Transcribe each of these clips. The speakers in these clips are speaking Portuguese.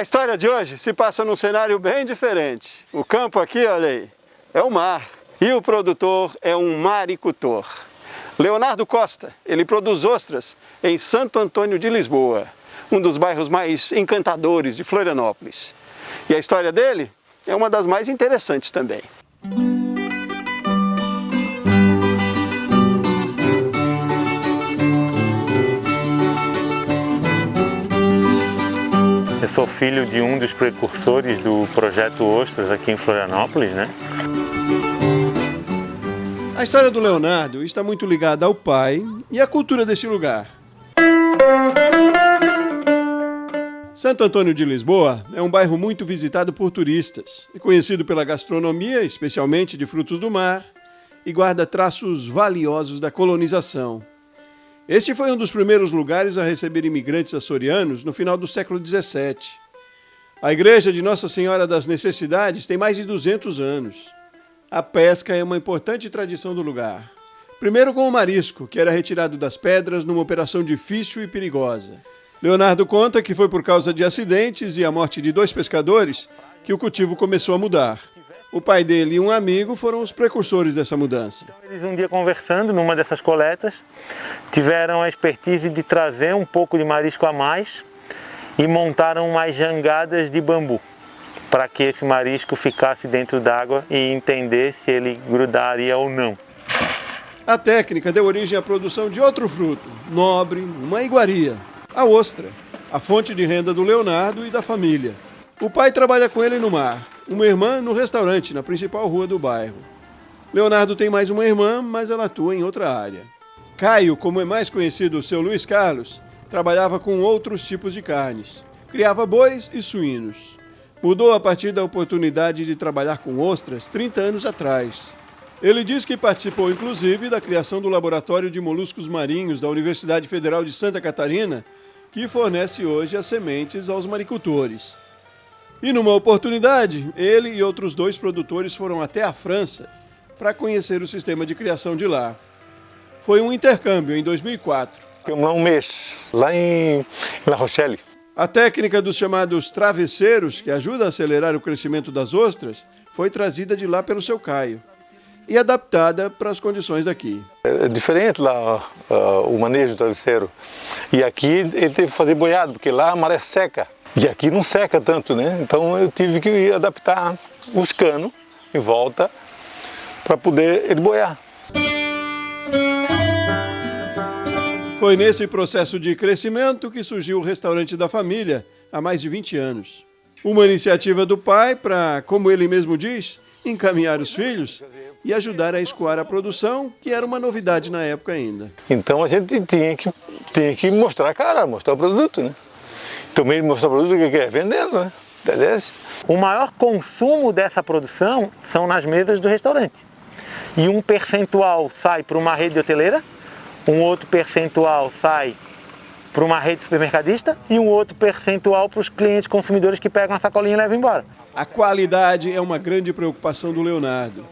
A história de hoje se passa num cenário bem diferente. O campo aqui, olha aí, é o mar. E o produtor é um maricultor. Leonardo Costa, ele produz ostras em Santo Antônio de Lisboa, um dos bairros mais encantadores de Florianópolis. E a história dele é uma das mais interessantes também. Eu sou filho de um dos precursores do projeto Ostras aqui em Florianópolis, né? A história do Leonardo está muito ligada ao pai e à cultura deste lugar. Santo Antônio de Lisboa é um bairro muito visitado por turistas, é conhecido pela gastronomia, especialmente de frutos do mar, e guarda traços valiosos da colonização. Este foi um dos primeiros lugares a receber imigrantes açorianos no final do século XVII. A igreja de Nossa Senhora das Necessidades tem mais de 200 anos. A pesca é uma importante tradição do lugar. Primeiro com o marisco, que era retirado das pedras numa operação difícil e perigosa. Leonardo conta que foi por causa de acidentes e a morte de 2 pescadores que o cultivo começou a mudar. O pai dele e um amigo foram os precursores dessa mudança. Eles um dia conversando numa dessas coletas, tiveram a expertise de trazer um pouco de marisco a mais e montaram umas jangadas de bambu para que esse marisco ficasse dentro d'água e entender se ele grudaria ou não. A técnica deu origem à produção de outro fruto, nobre, uma iguaria, a ostra, a fonte de renda do Leonardo e da família. O pai trabalha com ele no mar, uma irmã no restaurante, na principal rua do bairro. Leonardo tem mais uma irmã, mas ela atua em outra área. Caio, como é mais conhecido o seu Luiz Carlos, trabalhava com outros tipos de carnes. Criava bois e suínos. Mudou a partir da oportunidade de trabalhar com ostras 30 anos atrás. Ele diz que participou inclusive da criação do Laboratório de Moluscos Marinhos da Universidade Federal de Santa Catarina, que fornece hoje as sementes aos maricultores. E numa oportunidade, ele e outros 2 produtores foram até a França para conhecer o sistema de criação de lá. Foi um intercâmbio em 2004. Um mês, lá em La Rochelle. A técnica dos chamados travesseiros, que ajuda a acelerar o crescimento das ostras, foi trazida de lá pelo seu Caio e adaptada para as condições daqui. É diferente lá o manejo do travesseiro. E aqui ele teve que fazer boiado, porque lá a maré seca. E aqui não seca tanto, né? Então eu tive que adaptar os canos em volta para poder ele boiar. Foi nesse processo de crescimento que surgiu o restaurante da família há mais de 20 anos. Uma iniciativa do pai para, como ele mesmo diz, encaminhar os filhos e ajudar a escoar a produção, que era uma novidade na época ainda. Então a gente tinha que mostrar a cara, mostrar o produto, né? Também mostrar o produto que quer vendendo, né? Entendeu? O maior consumo dessa produção são nas mesas do restaurante. E um percentual sai para uma rede hoteleira, um outro percentual sai para uma rede supermercadista e um outro percentual para os clientes consumidores que pegam a sacolinha e levam embora. A qualidade é uma grande preocupação do Leonardo.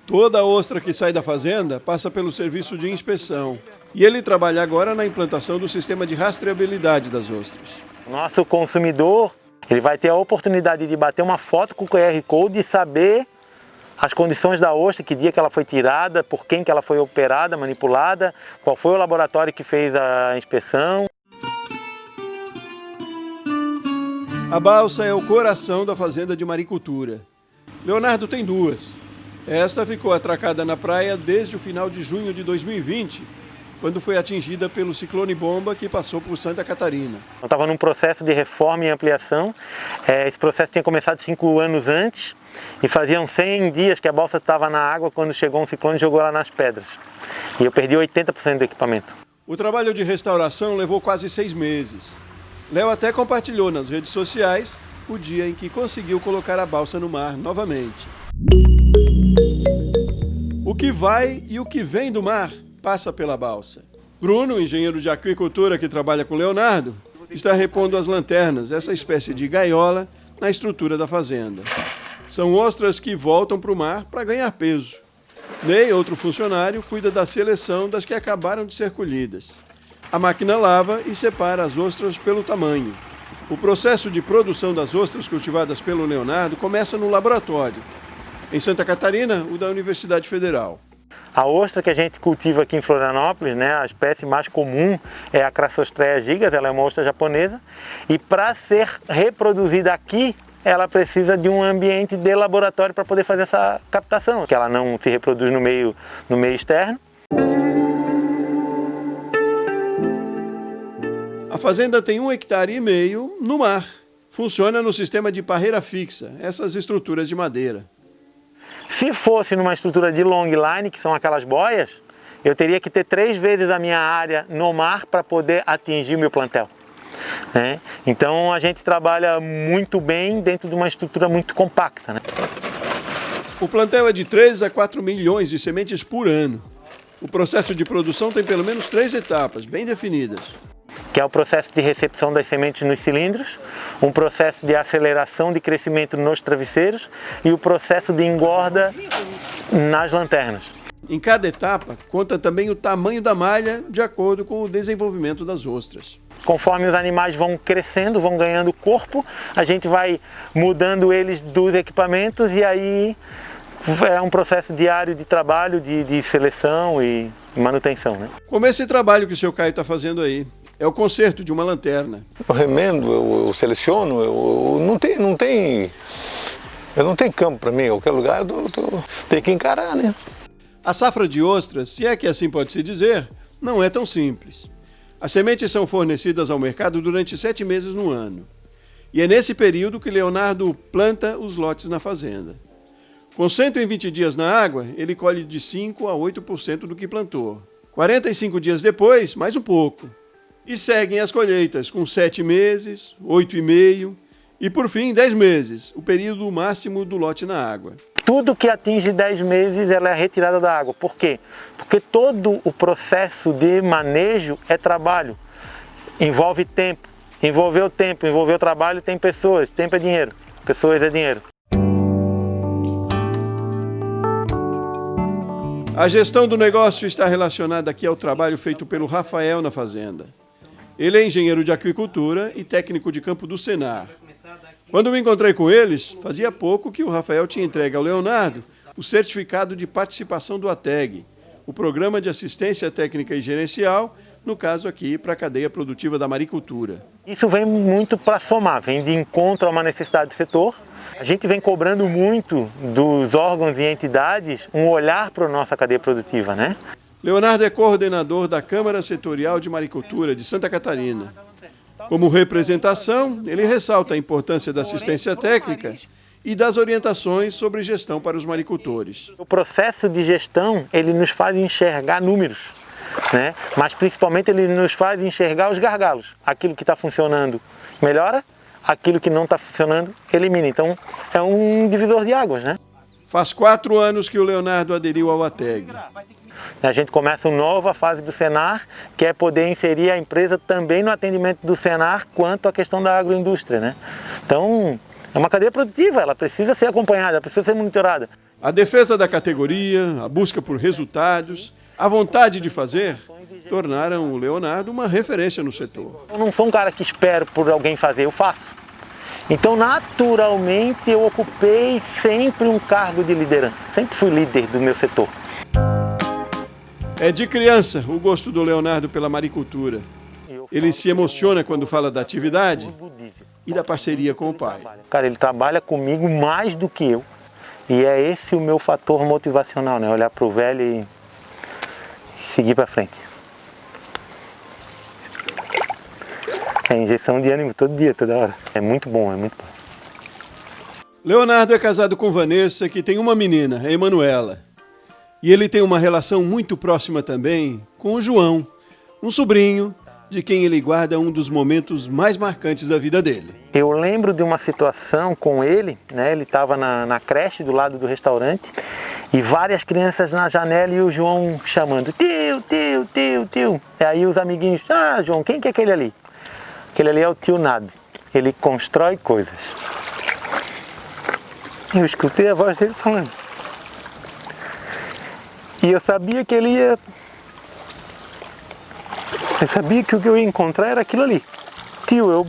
Toda ostra que sai da fazenda passa pelo serviço de inspeção. E ele trabalha agora na implantação do sistema de rastreabilidade das ostras. Nosso consumidor, ele vai ter a oportunidade de bater uma foto com o QR Code e saber as condições da ostra, que dia que ela foi tirada, por quem que ela foi operada, manipulada, qual foi o laboratório que fez a inspeção. A balsa é o coração da fazenda de maricultura. Leonardo tem 2. Esta ficou atracada na praia desde o final de junho de 2020, quando foi atingida pelo ciclone bomba que passou por Santa Catarina. Eu estava num processo de reforma e ampliação. Esse processo tinha começado 5 anos antes e faziam 100 dias que a balsa estava na água quando chegou um ciclone e jogou ela nas pedras. E eu perdi 80% do equipamento. O trabalho de restauração levou quase 6 meses. Léo até compartilhou nas redes sociais o dia em que conseguiu colocar a balsa no mar novamente. O que vai e o que vem do mar passa pela balsa. Bruno, engenheiro de aquicultura que trabalha com Leonardo, está repondo as lanternas, essa espécie de gaiola, na estrutura da fazenda. São ostras que voltam para o mar para ganhar peso. Ney, outro funcionário, cuida da seleção das que acabaram de ser colhidas. A máquina lava e separa as ostras pelo tamanho. O processo de produção das ostras cultivadas pelo Leonardo começa no laboratório. Em Santa Catarina, o da Universidade Federal. A ostra que a gente cultiva aqui em Florianópolis, né, a espécie mais comum é a Crassostreia gigas, ela é uma ostra japonesa. E para ser reproduzida aqui, ela precisa de um ambiente de laboratório para poder fazer essa captação, porque ela não se reproduz no meio externo. A fazenda tem 1,5 hectares no mar. Funciona no sistema de parreira fixa, essas estruturas de madeira. Se fosse numa estrutura de long line, que são aquelas boias, eu teria que ter 3 vezes a minha área no mar para poder atingir o meu plantel. Né? Então a gente trabalha muito bem dentro de uma estrutura muito compacta. Né? O plantel é de 3 a 4 milhões de sementes por ano. O processo de produção tem pelo menos 3 etapas, bem definidas. Que é o processo de recepção das sementes nos cilindros, um processo de aceleração de crescimento nos travesseiros e o processo de engorda nas lanternas. Em cada etapa, conta também o tamanho da malha de acordo com o desenvolvimento das ostras. Conforme os animais vão crescendo, vão ganhando corpo, a gente vai mudando eles dos equipamentos e aí é um processo diário de trabalho, de seleção e manutenção. Né? Como esse trabalho que o seu Caio está fazendo aí. É o conserto de uma lanterna. Eu remendo, eu seleciono, eu não tem campo para mim, em qualquer lugar eu tenho que encarar, né? A safra de ostras, se é que assim pode se dizer, não é tão simples. As sementes são fornecidas ao mercado durante 7 meses no ano. E é nesse período que Leonardo planta os lotes na fazenda. Com 120 dias na água, ele colhe de 5% a 8% do que plantou. 45 dias depois, mais um pouco. E seguem as colheitas, com 7 meses, 8,5 e, por fim, 10 meses, o período máximo do lote na água. Tudo que atinge 10 meses ela é retirada da água. Por quê? Porque todo o processo de manejo é trabalho. Envolve tempo. Envolveu tempo, envolveu trabalho, tem pessoas. Tempo é dinheiro. Pessoas é dinheiro. A gestão do negócio está relacionada aqui ao trabalho feito pelo Rafael na fazenda. Ele é engenheiro de aquicultura e técnico de campo do Senar. Quando me encontrei com eles, fazia pouco que o Rafael tinha entregue ao Leonardo o certificado de participação do ATEG, o Programa de Assistência Técnica e Gerencial, no caso aqui para a cadeia produtiva da maricultura. Isso vem muito para somar, vem de encontro a uma necessidade do setor. A gente vem cobrando muito dos órgãos e entidades um olhar para a nossa cadeia produtiva, né? Leonardo é coordenador da Câmara Setorial de Maricultura de Santa Catarina. Como representação, ele ressalta a importância da assistência técnica e das orientações sobre gestão para os maricultores. O processo de gestão, ele nos faz enxergar números, né? Mas principalmente ele nos faz enxergar os gargalos. Aquilo que está funcionando melhora, aquilo que não está funcionando elimina. Então é um divisor de águas, né? Faz 4 anos que o Leonardo aderiu ao ATEG. A gente começa uma nova fase do Senar, que é poder inserir a empresa também no atendimento do Senar quanto à questão da agroindústria, né? Então, é uma cadeia produtiva, ela precisa ser acompanhada, ela precisa ser monitorada. A defesa da categoria, a busca por resultados, a vontade de fazer, tornaram o Leonardo uma referência no setor. Eu não sou um cara que espero por alguém fazer, eu faço. Então, naturalmente, eu ocupei sempre um cargo de liderança, sempre fui líder do meu setor. É de criança o gosto do Leonardo pela maricultura. Ele se emociona quando fala da atividade e da parceria com o pai. Cara, ele trabalha comigo mais do que eu. E é esse o meu fator motivacional, né? Olhar para o velho e seguir para frente. É injeção de ânimo todo dia, toda hora. É muito bom, é muito bom. Leonardo é casado com Vanessa, que tem uma menina, a Emanuela. E ele tem uma relação muito próxima também com o João, um sobrinho de quem ele guarda um dos momentos mais marcantes da vida dele. Eu lembro de uma situação com ele, né? Ele estava na creche do lado do restaurante e várias crianças na janela e o João chamando, tio, tio, tio, tio. E aí os amiguinhos, ah, João, quem que é aquele ali? Aquele ali é o tio Nado, ele constrói coisas. Eu escutei a voz dele falando. E eu sabia que ele ia... Eu sabia que o que eu ia encontrar era aquilo ali. Tio,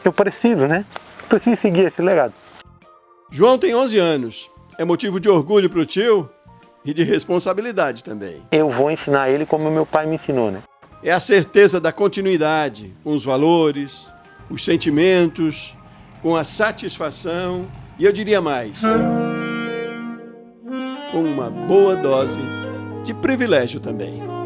eu preciso, né? Preciso seguir esse legado. João tem 11 anos. É motivo de orgulho para o tio e de responsabilidade também. Eu vou ensinar ele como meu pai me ensinou, né? É a certeza da continuidade com os valores, os sentimentos, com a satisfação e eu diria mais, com uma boa dose de privilégio também.